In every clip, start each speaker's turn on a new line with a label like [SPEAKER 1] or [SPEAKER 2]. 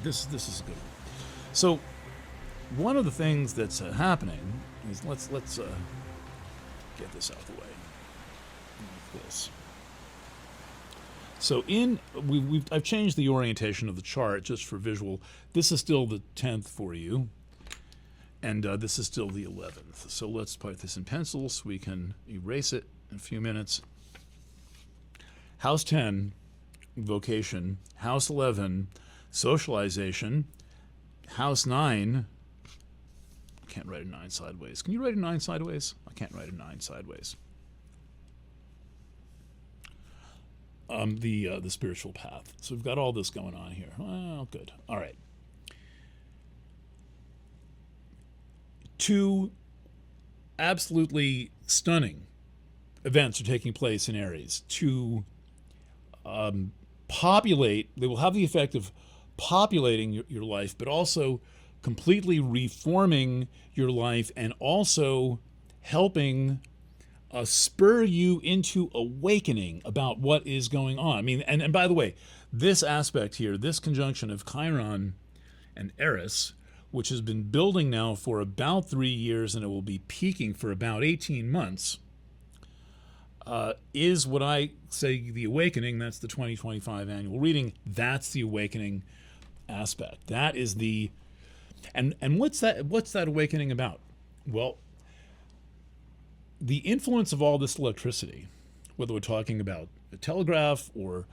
[SPEAKER 1] this is good. So one of the things that's happening is let's get this out of the way like this. So I've changed the orientation of the chart just for visual. This is still the 10th for you, and this is still the 11th. So let's put this in pencil so we can erase it in a few minutes. House 10, vocation. House 11, socialization. House 9, can't write a 9 sideways. Can you write a 9 sideways? I can't write a 9 sideways. The spiritual path. So we've got all this going on here. Well, good. All right. 2 absolutely stunning events are taking place in Aries to populate. They will have the effect of populating your life, but also completely reforming your life and also helping spur you into awakening about what is going on. I mean, and by the way, this aspect here, this conjunction of Chiron and Eris, which has been building now for about 3 years and it will be peaking for about 18 months, is what I say the awakening. That's the 2025 annual reading. That's the awakening aspect. That is the, and what's that awakening about? Well, the influence of all this electricity, whether we're talking about the telegraph or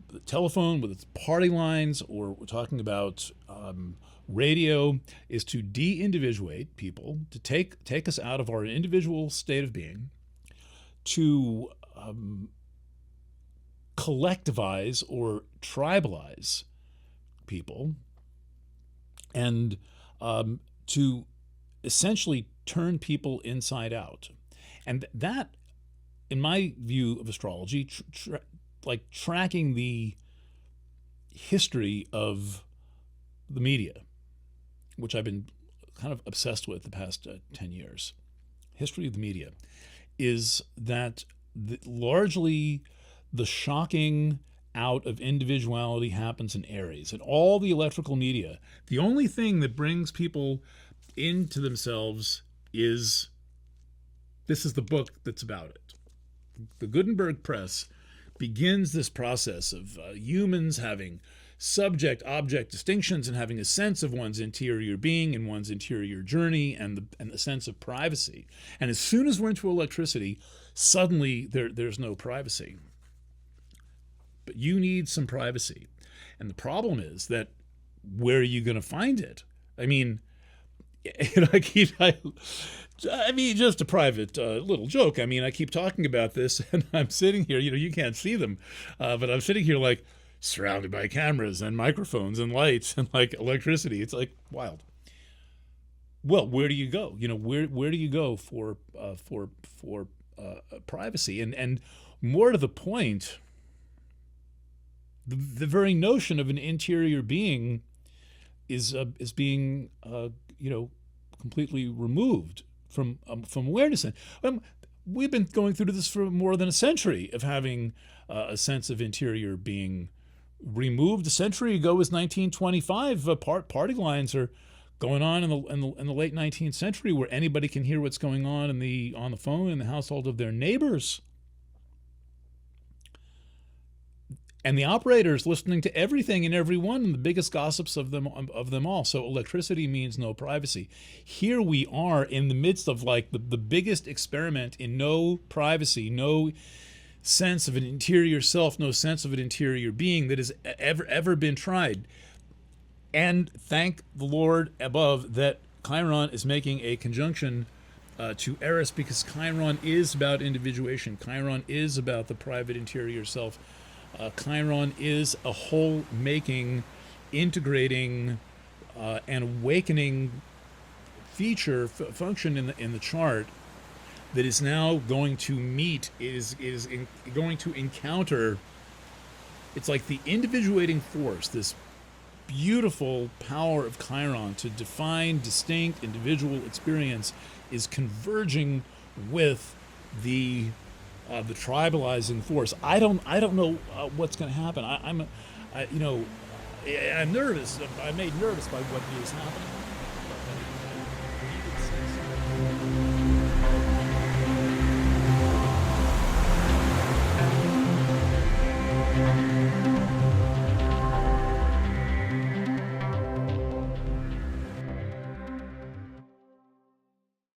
[SPEAKER 1] the telephone with its party lines, or we're talking about radio, is to de-individuate people, to take us out of our individual state of being, to collectivize or tribalize people, and to essentially turn people inside out. And that, in my view of astrology, like tracking the history of the media, which I've been kind of obsessed with the past 10 years, history of the media, is that largely the shocking out of individuality happens in Aries. And all the electrical media, the only thing that brings people into themselves is, this is the book that's about it. The Gutenberg Press begins this process of humans having subject-object distinctions and having a sense of one's interior being and one's interior journey and the sense of privacy. And as soon as we're into electricity, suddenly there's no privacy. But you need some privacy. And the problem is that, where are you going to find it? I mean, I mean, just a private little joke. I mean, I keep talking about this, and I'm sitting here, you can't see them, but I'm sitting here like surrounded by cameras and microphones and lights and like electricity. It's like wild. Well, where do you go? Where do you go for privacy? And more to the point, the very notion of an interior being is being completely removed from awareness. We've been going through this for more than a century of having a sense of interior being removed. A century ago was 1925. Party lines are going on in the late 19th century, where anybody can hear what's going on on the phone in the household of their neighbors. And the operators listening to everything and everyone, and the biggest gossips of them all. So electricity means no privacy. Here we are in the midst of like the biggest experiment in no privacy, no sense of an interior self, no sense of an interior being that has ever been tried. And thank the Lord above that Chiron is making a conjunction to Eris, because Chiron is about individuation. Chiron is about the private interior self. Chiron is a whole-making, integrating, and awakening feature function in the chart that is now going to meet, going to encounter. It's like the individuating force, this beautiful power of Chiron to define distinct individual experience, is converging with the tribalizing force. I don't know what's going to happen. I'm nervous. I'm made nervous by what is happening.